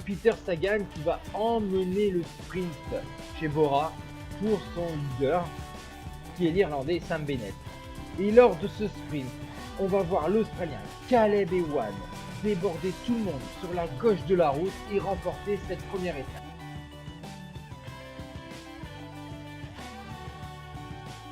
Peter Sagan qui va emmener le sprint chez Bora pour son leader, qui est l'Irlandais Sam Bennett. Et lors de ce sprint, on va voir l'Australien Caleb Ewan déborder tout le monde sur la gauche de la route et remporter cette première étape.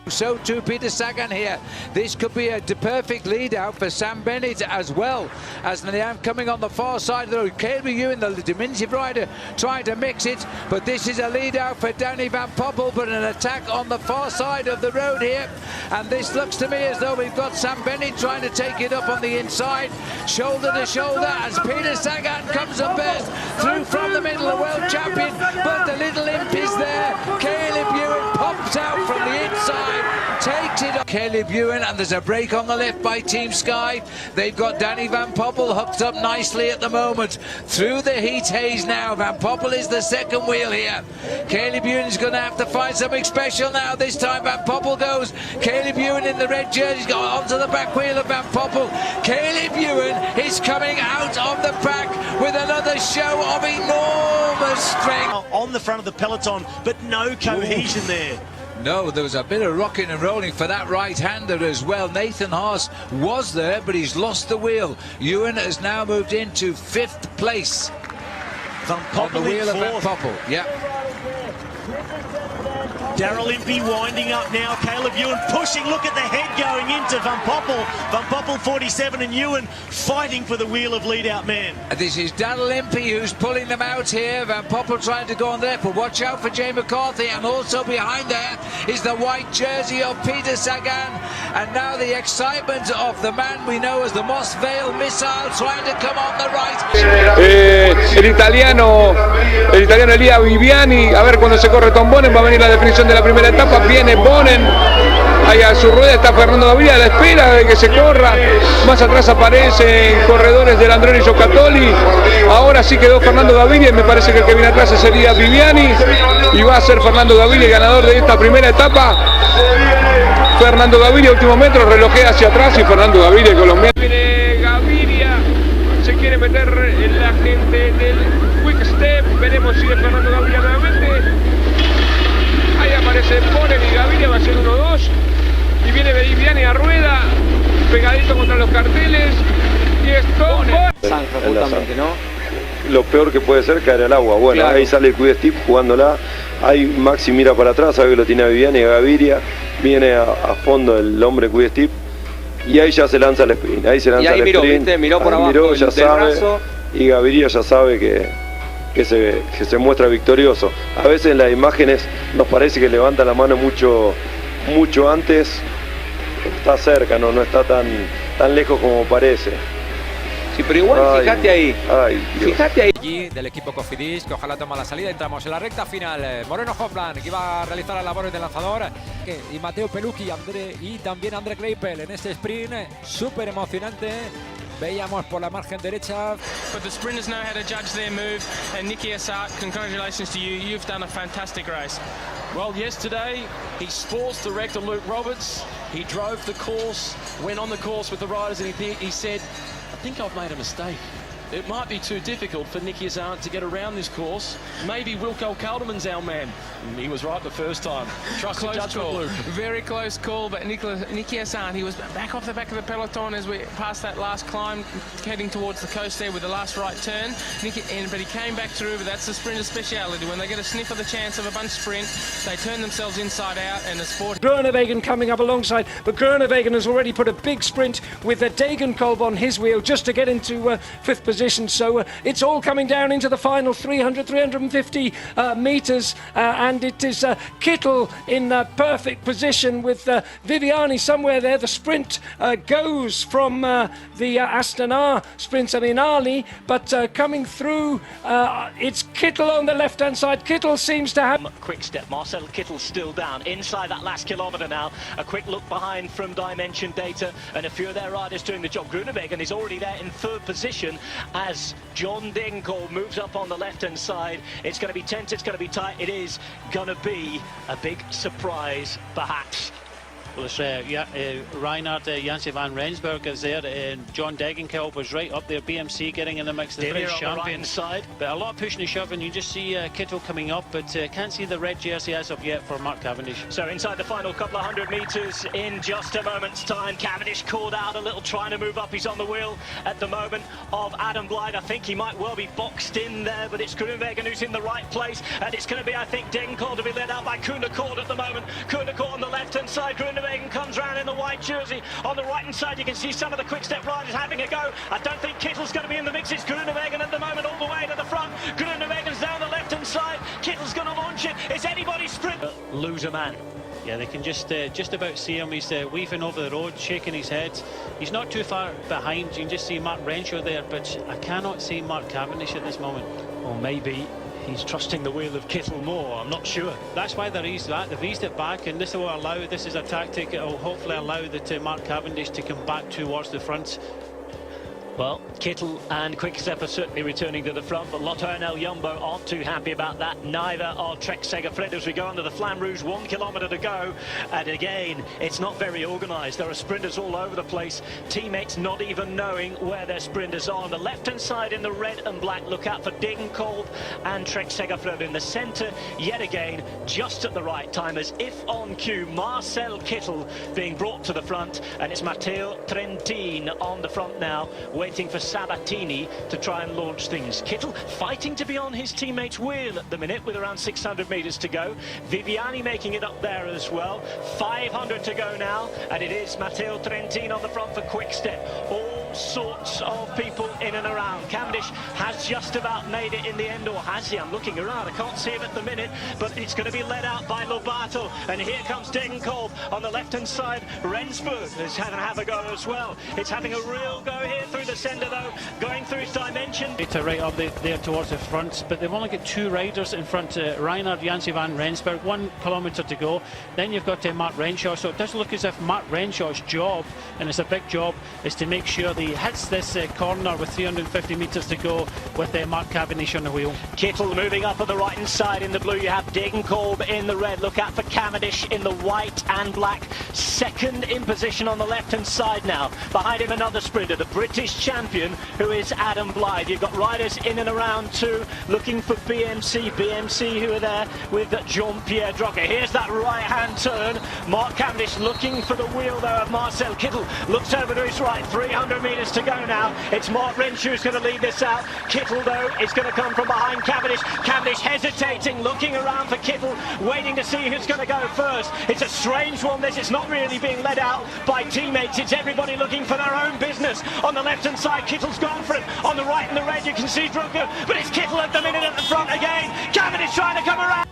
So too Peter Sagan here. This could be a perfect lead out for Sam Bennett as well as now coming on the far side of the road. Caleb Ewan, the diminutive rider, trying to mix it, but this is a lead out for Danny Van Poppel, but an attack on the far side of the road here, and this looks to me as though we've got Sam Bennett trying to take it up on the inside, shoulder to shoulder, as Peter Sagan comes and bursts through from the middle, the world champion, but the little imp is there. Caleb Ewan pops out from the inside, takes it up. Caleb Ewan, and there's a break on the left by Team Sky. They've got Danny Van Poppel hooked up nicely at the moment. Through the heat haze now. Van Poppel is the second wheel here. Caleb Ewan is going to have to find something special now. This time Van Poppel goes. Caleb Ewan in the red jersey got onto the back wheel of Van Poppel. Caleb Ewan is coming out of the pack with another show of enormous strength. On the front of the peloton, but no cohesion there. No, there was a bit of rocking and rolling for that right-hander as well. Nathan Haas was there, but he's lost the wheel. Ewan has now moved into 5th place. Van Poppel on the wheel of Van Poppel. Yeah. Daryl Impey winding up now. Caleb Ewan pushing. Look at the head going into Van Poppel. Van Poppel 47 and Ewan fighting for the wheel of lead-out man. This is Daryl Impey who's pulling them out here. Van Poppel trying to go on there, but watch out for Jay McCarthy. And also behind there is the white jersey of Peter Sagan. And now the excitement of the man we know as the Moss Vale Missile trying to come on the right. El italiano Elia Viviani, a ver cuando se corre Tom Bonen, va a venir la definición de la primera etapa, viene Bonen, ahí a su rueda está Fernando Gaviria a la espera de que se corra, más atrás aparecen corredores del Androni Giocattoli, ahora sí quedó Fernando Gaviria y me parece que el que viene atrás sería Viviani y va a ser Fernando Gaviria el ganador de esta primera etapa. Fernando Gaviria, último metro, relojea hacia atrás y Fernando Gaviria, colombiano. Viene Gaviria, se quiere meter en la gente del Quick Step, veremos si es Fernando Gaviria nuevamente. Ahí aparece Bonen y Gaviria, va a ser 1-2. Y viene Viviani a rueda, pegadito contra los carteles. Y esto Zanja justamente, ¿no? Lo peor que puede ser caer al agua. Bueno, claro. Ahí sale el Quick Step jugándola. Ahí Maxi mira para atrás, sabe que lo tiene a Viviani y Gaviria. Viene a fondo el hombre Quick Step. Y ahí ya se lanza el sprint. Ahí se lanza el sprint. Miró por abajo miró, ya sabe, brazo. Y Gaviria ya sabe que se muestra victorioso. A veces en las imágenes nos parece que levanta la mano mucho antes. Está cerca, no está tan lejos como parece. Sí, pero igual fíjate ahí. Fíjate ahí. Del equipo Cofidis, que ojalá toma la salida. Entramos en la recta final. Moreno Hofland, que iba a realizar las labores de lanzador. Y Mateo Pelucchi y también André Greipel en este sprint súper emocionante. Veíamos por la margen derecha. But the sprinters know how to judge their move, and Nicky Assart, congratulations to you. You've done a fantastic race. Well, yesterday he sports director Luke Roberts. He drove the course, went on the course with the riders, and he said, "I think I've made a mistake. It might be too difficult for Nicky Assart to get around this course. Maybe Wilco Calderman's our man." He was right the first time. Trust the judgment, Luke. Very close call, but Nicky Assart, he was back off the back of the peloton as we passed that last climb, heading towards the coast there with the last right turn. But he came back through, but that's the sprinter's speciality. When they get a sniff of the chance of a bunch sprint, they turn themselves inside out, and the sport. Groenewegen coming up alongside, but Groenewegen has already put a big sprint with a Degenkolb on his wheel just to get into 5th position. So it's all coming down into the final 350 metres, and it is Kittel in perfect position with Viviani somewhere there. The sprint goes from the Astana sprint Ali, but coming through, it's Kittel on the left-hand side. Kittel seems to have... Quick step, Marcel Kittel's still down inside that last kilometre now. A quick look behind from Dimension Data, and a few of their riders doing the job. Groenewegen is already there in 3rd position as John Degenkolb moves up on the left-hand side. It's going to be tense, it's going to be tight. It is going to be a big surprise, perhaps. Well, it's Reinhard Janse van Rensburg is there, and John Degenkolb was right up there. BMC getting in the mix, the British champion. Side. But a lot of pushing and shoving. You just see Kittel coming up, but can't see the red jersey as of yet for Mark Cavendish. So inside the final couple of 100 metres in just a moment's time, Cavendish called out a little, trying to move up. He's on the wheel at the moment of Adam Blythe. I think he might well be boxed in there, but it's Groenewegen who's in the right place, and it's going to be, I think, Degenkolb to be led out by Koenekoort at the moment. Koenekoort on the left-hand side, Groenewegen comes round in the white jersey. On the right-hand side, you can see some of the quick-step riders having a go. I don't think Kittel's going to be in the mix. It's Groenewegen at the moment all the way to the front. Groenewegen's down the left-hand side. Kittel's going to launch it. Is anybody sprint? Loser man. Yeah, they can just about see him. He's weaving over the road, shaking his head. He's not too far behind. You can just see Mark Renshaw there, but I cannot see Mark Cavendish at this moment. Or maybe he's trusting the wheel of Kittel more. I'm not sure. That's why they've eased that. They've eased it back, and this will allow. This is a tactic. It will hopefully allow Mark Cavendish to come back towards the front. Well, Kittel and Quickstep are certainly returning to the front, but Lotto and El Jumbo aren't too happy about that. Neither are Trek Segafredo as we go under the Flamme Rouge, 1 kilometre to go. And again, it's not very organised. There are sprinters all over the place. Teammates not even knowing where their sprinters are. On the left-hand side in the red and black, look out for Degenkolb and Trek Segafredo in the centre. Yet again, just at the right time, as if on cue, Marcel Kittel being brought to the front. And it's Matteo Trentin on the front now, waiting for Sabatini to try and launch things. Kittel fighting to be on his teammate's wheel at the minute with around 600 metres to go. Viviani making it up there as well. 500 to go now, and it is Matteo Trentin on the front for Quickstep. All sorts of people in and around. Cavendish has just about made it in the end, or has he? I'm looking around, I can't see him at the minute, but it's going to be led out by Lobato, and here comes Degenkolb on the left-hand side. Rensburg is having to have a go as well. It's having a real go here through the centre though, going through his dimension. It's right up there towards the front, but they've only got 2 riders in front. Reinhard Janse van Rensburg, 1 kilometre to go. Then you've got Mark Renshaw, so it does look as if Mark Renshaw's job, and it's a big job, is to make sure that he hits this corner with 350 metres to go with Mark Cavendish on the wheel. Kittel moving up on the right hand side in the blue. You have Degenkolb in the red. Look out for Cavendish in the white and black. Second in position on the left hand side now. Behind him another sprinter, the British champion, who is Adam Blythe. You've got riders in and around too, looking for BMC who are there with Jean-Pierre Drucker. Here's that right hand turn. Mark Cavendish looking for the wheel there of Marcel Kittel. Looks over to his right, 300 metres to go now. It's Mark Renshaw who's going to lead this out. Kittel though is going to come from behind Cavendish. Cavendish hesitating, looking around for Kittel, waiting to see who's going to go first. It's a strange one this. It's not really being led out by teammates. It's everybody looking for their own business. On the left hand side, Kittel's gone for it. On the right and the red, you can see Drucker, but it's Kittel at the minute at the front again. Cavendish trying to come around.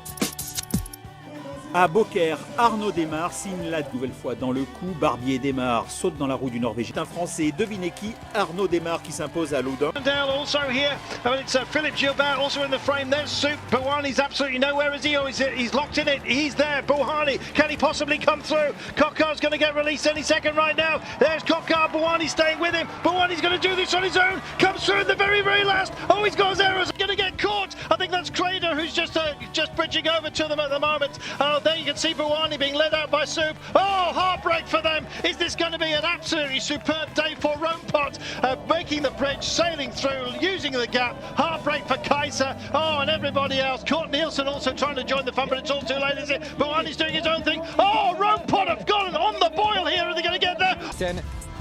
À Beaucaire, Arnaud Desmar signe la nouvelle fois dans le coup. Barbier Desmar saute dans la roue du Norvégien. Un Français, devinez qui? Arnaud Desmar qui s'impose à Loudun. Also here, it's Philippe Gilbert also in the frame. There's Soup. Bouhanni's absolutely nowhere, is he? Oh, he's locked in it. He's there. Bouhanni, can he possibly come through? Coquart's going to get released any second right now. There's Coquart. Bouhanni staying with him. Bouhanni's going to do this on his own. Comes through at the very, very last. Oh, he's got his errors. Going to get caught. I think that's Crader who's just bridging over to them at the moment. There you can see Bouhanni being led out by Soup. Oh, heartbreak for them. Is this going to be an absolutely superb day for Rompot? Making the bridge, sailing through, using the gap. Heartbreak for Kaiser. Oh, and everybody else. Kurt Nielsen also trying to join the fun, but it's all too late, is it? Bouhanni's doing his own thing. Oh, Rompot have gone on the boil here. Are they going to get there?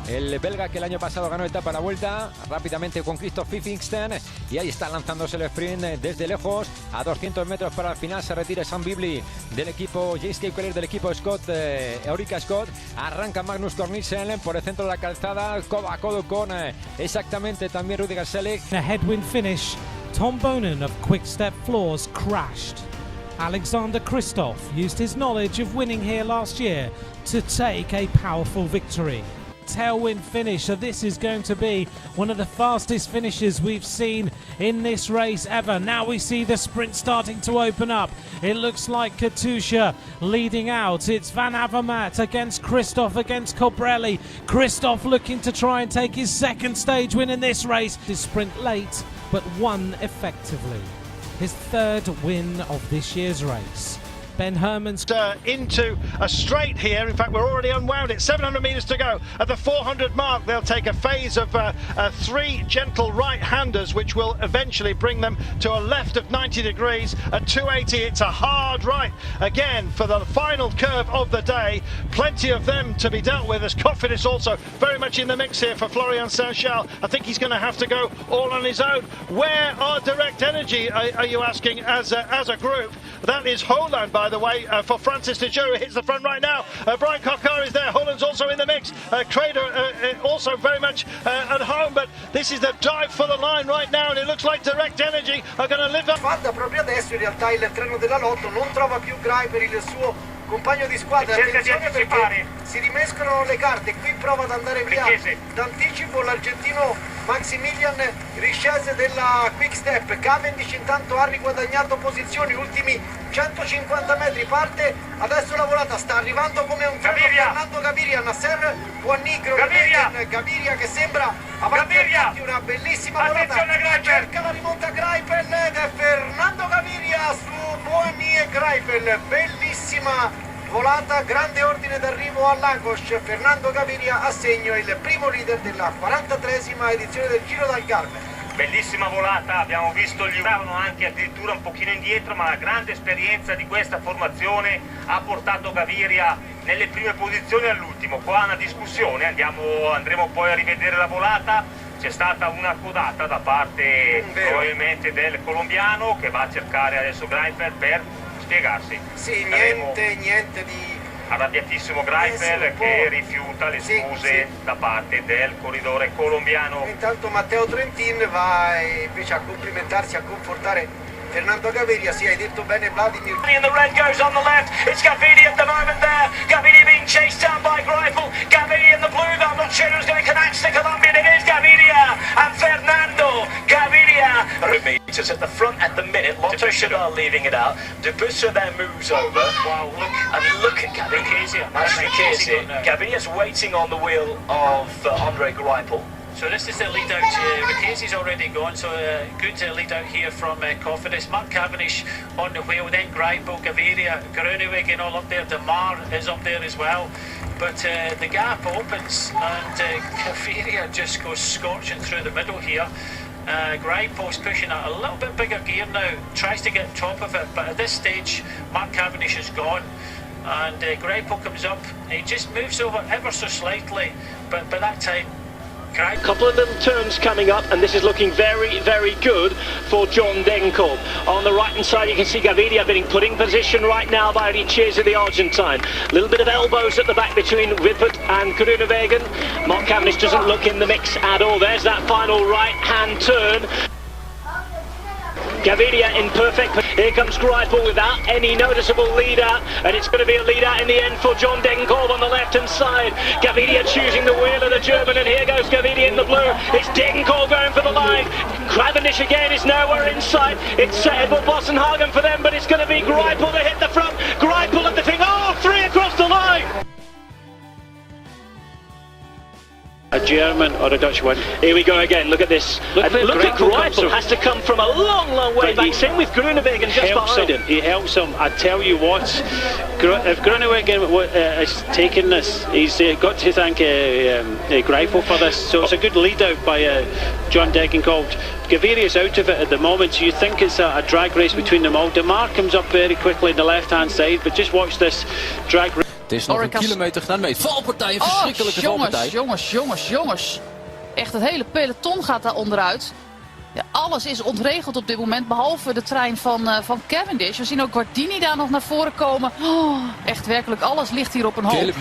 El belga que el año pasado ganó etapa a la vuelta rápidamente con Christoph Fifingsten, y ahí está lanzándose el sprint desde lejos. A 200 metros para el final se retira Sam Bibli del equipo James Keller, del equipo Scott, Eurica Scott. Arranca Magnus Cornelissen por el centro de la calzada, codo a codo con exactamente también Rudiger Selig. In a headwind finish, Tom Bonen of Quickstep Floors crashed. Alexander Kristoff used his knowledge of winning here last year to take a powerful victory. Tailwind finish, so this is going to be one of the fastest finishes we've seen in this race ever. Now we see the sprint starting to open up. It looks like Katusha leading out. It's Van Avermaet against Kristoff, against Colbrelli. Kristoff looking to try and take his second stage win in this race. His sprint late, but won effectively. His third win of this year's race. Ben Herman's into a straight here. In fact, we're already unwound it. 700 meters to go. At the 400 mark, they'll take a phase of 3 gentle right-handers, which will eventually bring them to a left of 90 degrees. At 280, it's a hard right again for the final curve of the day. Plenty of them to be dealt with, as Cofidis also very much in the mix here for Florian Saint-Charles. I think he's going to have to go all on his own. Where are Direct Energy, are you asking, as a group? That is Holland, by the way, for Francis de Joux, who hits the front right now. Brian Coquard is there. Holland's also in the mix. Crader also very much at home, but this is the dive for the line right now, and it looks like Direct Energy are going to live up. Guarda, proprio adesso in realtà il treno della Lotto non trova più Greiper, il suo compagno di squadra. Attenzione perché si rimescolano le carte. Qui prova ad andare via d'anticipo l'argentino Maximilian Richese della Quick Step. Cavendish intanto ha riguadagnato posizioni, ultimi 150 metri, parte adesso la volata, sta arrivando come un treno Fernando Gaviria, Nasser Buonnigro, Gaviria che sembra avanti, una bellissima volata, cerca la rimonta Greipel ed è Fernando Gaviria su Buoni e Greipel, bellissima volata, grande ordine d'arrivo a Lagos. Fernando Gaviria a segno il primo leader della 43esima edizione del Giro d'Algarve. Bellissima volata, abbiamo visto gli stavano anche addirittura un pochino indietro, ma la grande esperienza di questa formazione ha portato Gaviria nelle prime posizioni all'ultimo. Qua una discussione, andremo poi a rivedere la volata. C'è stata una codata da parte probabilmente del colombiano che va a cercare adesso Greipel per spiegarsi. Sì, niente di arrabbiatissimo Greipel che rifiuta le scuse da parte del corridore colombiano. Intanto Matteo Trentin va invece a complimentarsi, a confortare Fernando Gaviria. Sì, hai detto bene Vladimir. And the red goes on the left. It's Gaviria at the moment there. Gaviria being chased down by Greipel. Gaviria in the blue. I'm not sure who's going to catch the Colombian. It is Gaviria and Fernando Gaviria. Meters at the front at the minute. Lotto Soudal leaving it out. Debussy then moves over. Wow, look at Gaviria. Gaviria's waiting on the wheel of Andre Greipel. So this is the lead out. Ricasi's already gone, so good lead out here from Cofidis. Mark Cavendish on the wheel, then Greipel, Gaviria, Groenewegen all up there. De Maar is up there as well. But the gap opens and Gaviria just goes scorching through the middle here. Greipel's pushing a little bit bigger gear now, tries to get top of it, but at this stage Mark Cavendish is gone. And Greipel comes up, he just moves over ever so slightly, but by that time A couple of little turns coming up, and this is looking very, very good for John Degenkolb. On the right-hand side, you can see Gaviria being put in position right now by Richese, the Argentine. A little bit of elbows at the back between Wippert and Groenewegen. Mark Cavendish doesn't look in the mix at all. There's that final right-hand turn. Gaviria in perfect. Here comes Greipel without any noticeable lead out, and it's going to be a lead out in the end for John Degenkolb on the left-hand side. Gaviria choosing the wheel of the German, and here goes Gaviria in the blue. It's Degenkolb going for the line. Cavendish again is nowhere in sight. It's Edward Bossenhagen for them, but it's going to be Greipel to hit the front. Greipel at the thing. Oh, 3 across the line. A German or a Dutch one. Here we go again, look at this. Look at Greipel, has to come from a long, long way back. Same with Groenewegen just behind him. He helps him. I tell you what, if Groenewegen is taking this, he's got to thank Greipel for this. So it's a good lead out by John Degenkolb. Gaviria's out of it at the moment, so you think it's a drag race between them all. De Maar comes up very quickly on the left-hand side, but just watch this drag race. Het is nog een kilometer gedaan. Nee, valpartij, een verschrikkelijke valpartij. Jongens. Echt het hele peloton gaat daar onderuit. Ja, alles is ontregeld op dit moment, behalve de trein van Cavendish. We zien ook Guardini daar nog naar voren komen. Oh, echt werkelijk, alles ligt hier op een hoop.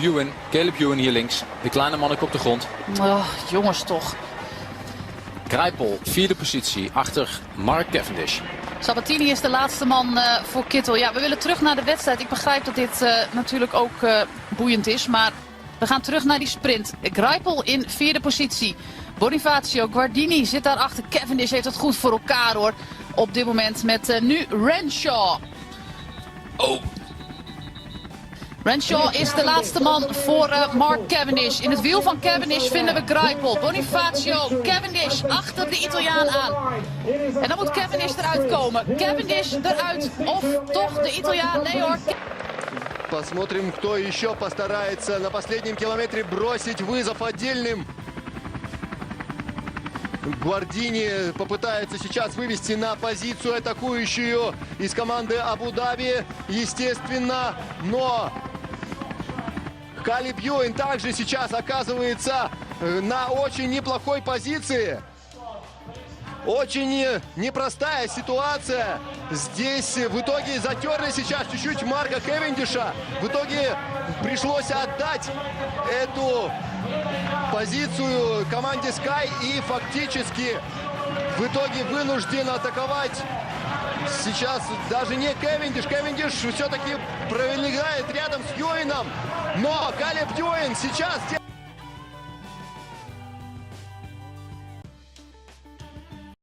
Caleb Ewan hier links. De kleine manneke op de grond. Oh, jongens toch. Greipel, 4e positie, achter Mark Cavendish. Sabatini is de laatste man voor Kittel. Ja, we willen terug naar de wedstrijd. Ik begrijp dat dit natuurlijk ook boeiend is, maar we gaan terug naar die sprint. Greipel in 4e positie. Bonifacio, Guardini zit daarachter. Cavendish heeft het goed voor elkaar hoor. Op dit moment met nu Renshaw. Oh. Renshaw is de laatste man voor Mark Cavendish. In het wiel van Cavendish vinden we Greipel, Bonifacio, Cavendish achter de Italiaan aan. En dan moet Cavendish eruit komen. Cavendish eruit of toch de Italiaan? Nee hoor. Посмотрим, кто еще постарается на последнем километре бросить вызов отдельным. Гвардини попытается сейчас вывести на позицию атакующую из команды Абу-Даби, естественно, но Калиб Юин также сейчас оказывается на очень неплохой позиции. Очень непростая ситуация. Здесь в итоге затерли сейчас чуть-чуть Марка Кевендиша. В итоге пришлось отдать эту позицию команде Sky и фактически в итоге вынужден атаковать сейчас даже не Кевендиш. Кевендиш все-таки пролегает рядом с Юином. Но Калиб Юин сейчас...